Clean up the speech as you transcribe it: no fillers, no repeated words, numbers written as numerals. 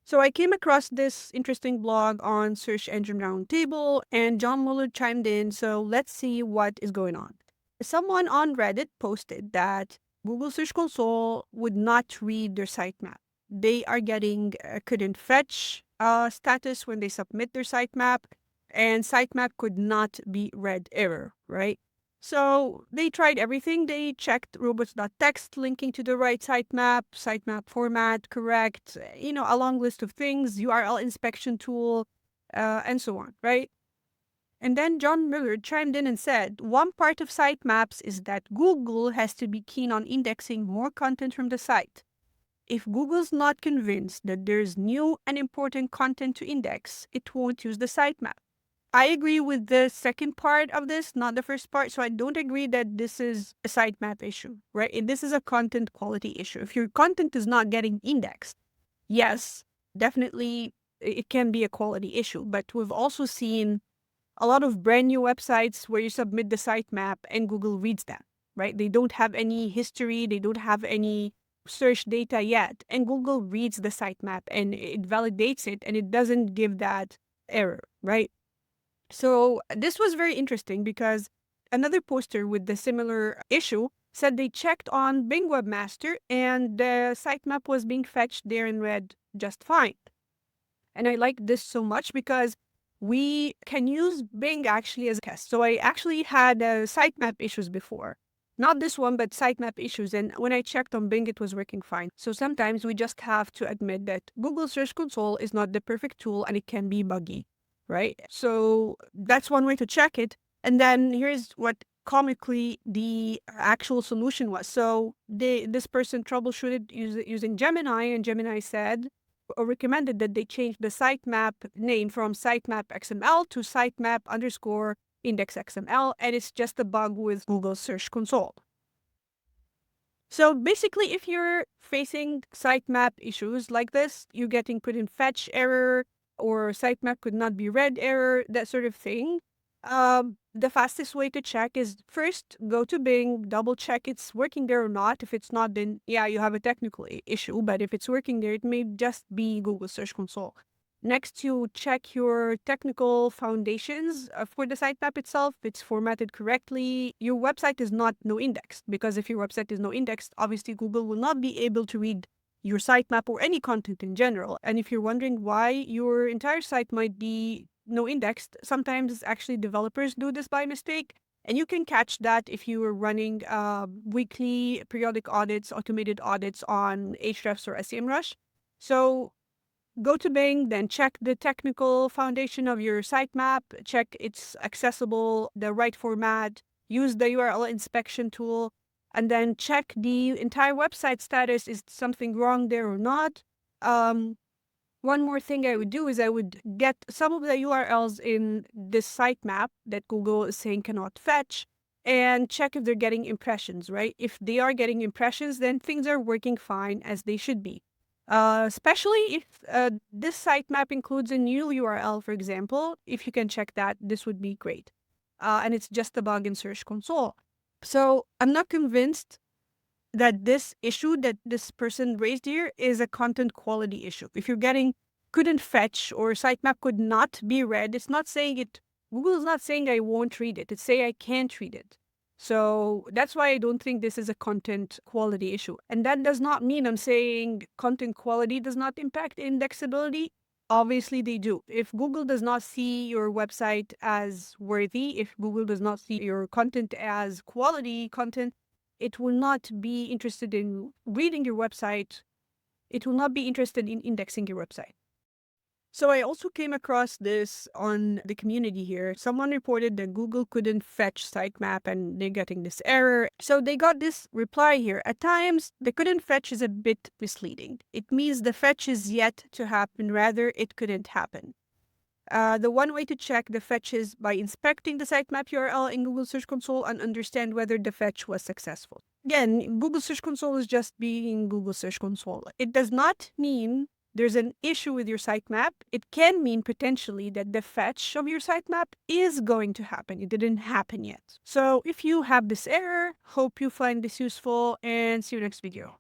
So I came across this interesting blog on Search Engine Roundtable, and John Mueller chimed in. So let's see what is going on. Someone on Reddit posted that Google Search Console would not read their sitemap. They are getting couldn't fetch status when they submit their sitemap, and sitemap could not be read error, right? So they tried everything. They checked robots.txt linking to the right sitemap format, correct, a long list of things, URL inspection tool, and so on, right? And then John Miller chimed in and said, one part of sitemaps is that Google has to be keen on indexing more content from the site. If Google's not convinced that there's new and important content to index, it won't use the sitemap. I agree with the second part of this, not the first part. So I don't agree that this is a sitemap issue, right? And this is a content quality issue. If your content is not getting indexed, yes, definitely it can be a quality issue. But we've also seen a lot of brand new websites where you submit the sitemap and Google reads that, right? They don't have any history, they don't have any search data yet. And Google reads the sitemap and it validates it and it doesn't give that error, right? So this was very interesting because another poster with the similar issue said they checked on Bing Webmaster and the sitemap was being fetched there and read just fine. And I like this so much because we can use Bing actually as a test. So I actually had sitemap issues before. Not this one, but sitemap issues. And when I checked on Bing, it was working fine. So sometimes we just have to admit that Google Search Console is not the perfect tool and it can be buggy, right? So that's one way to check it. And then here's what comically the actual solution was. So this person troubleshooted using Gemini, and Gemini said or recommended that they change the sitemap name from sitemap XML to sitemap underscore index XML, and it's just a bug with Google Search Console. So basically, if you're facing sitemap issues like this, you're getting put in fetch error or sitemap could not be read error, that sort of thing, the fastest way to check is first go to Bing, double check it's working there or not. If it's not, then yeah, you have a technical issue. But if it's working there, it may just be Google Search Console. Next, you check your technical foundations for the sitemap itself. It's formatted correctly. Your website is not no indexed because if your website is no indexed, obviously Google will not be able to read your sitemap or any content in general. And if you're wondering why your entire site might be no indexed, sometimes actually developers do this by mistake. And you can catch that if you are running weekly periodic audits, automated audits on Ahrefs or SEMrush. So go to Bing, then check the technical foundation of your sitemap, check it's accessible, the right format, use the URL inspection tool, and then check the entire website status. Is something wrong there or not? One more thing I would do is I would get some of the URLs in this sitemap that Google is saying cannot fetch and check if they're getting impressions, right? If they are getting impressions, then things are working fine as they should be. Especially if this sitemap includes a new URL, for example, if you can check that, this would be great. And it's just a bug in Search Console. So I'm not convinced that this issue that this person raised here is a content quality issue. If you're getting couldn't fetch or sitemap could not be read, it's not saying it, Google is not saying I won't read it. It's saying I can't read it. So that's why I don't think this is a content quality issue. And that does not mean I'm saying content quality does not impact indexability. Obviously, they do. If Google does not see your website as worthy, if Google does not see your content as quality content, it will not be interested in reading your website. It will not be interested in indexing your website. So I also came across this on the community here. Someone reported that Google couldn't fetch sitemap and they're getting this error. So they got this reply here. At times, the couldn't fetch is a bit misleading. It means the fetch is yet to happen, rather it couldn't happen. The one way to check the fetch is by inspecting the sitemap URL in Google Search Console and understand whether the fetch was successful. Again, Google Search Console is just being Google Search Console. It does not mean there's an issue with your sitemap. It can mean potentially that the fetch of your sitemap is going to happen. It didn't happen yet. So if you have this error, hope you find this useful and see you next video.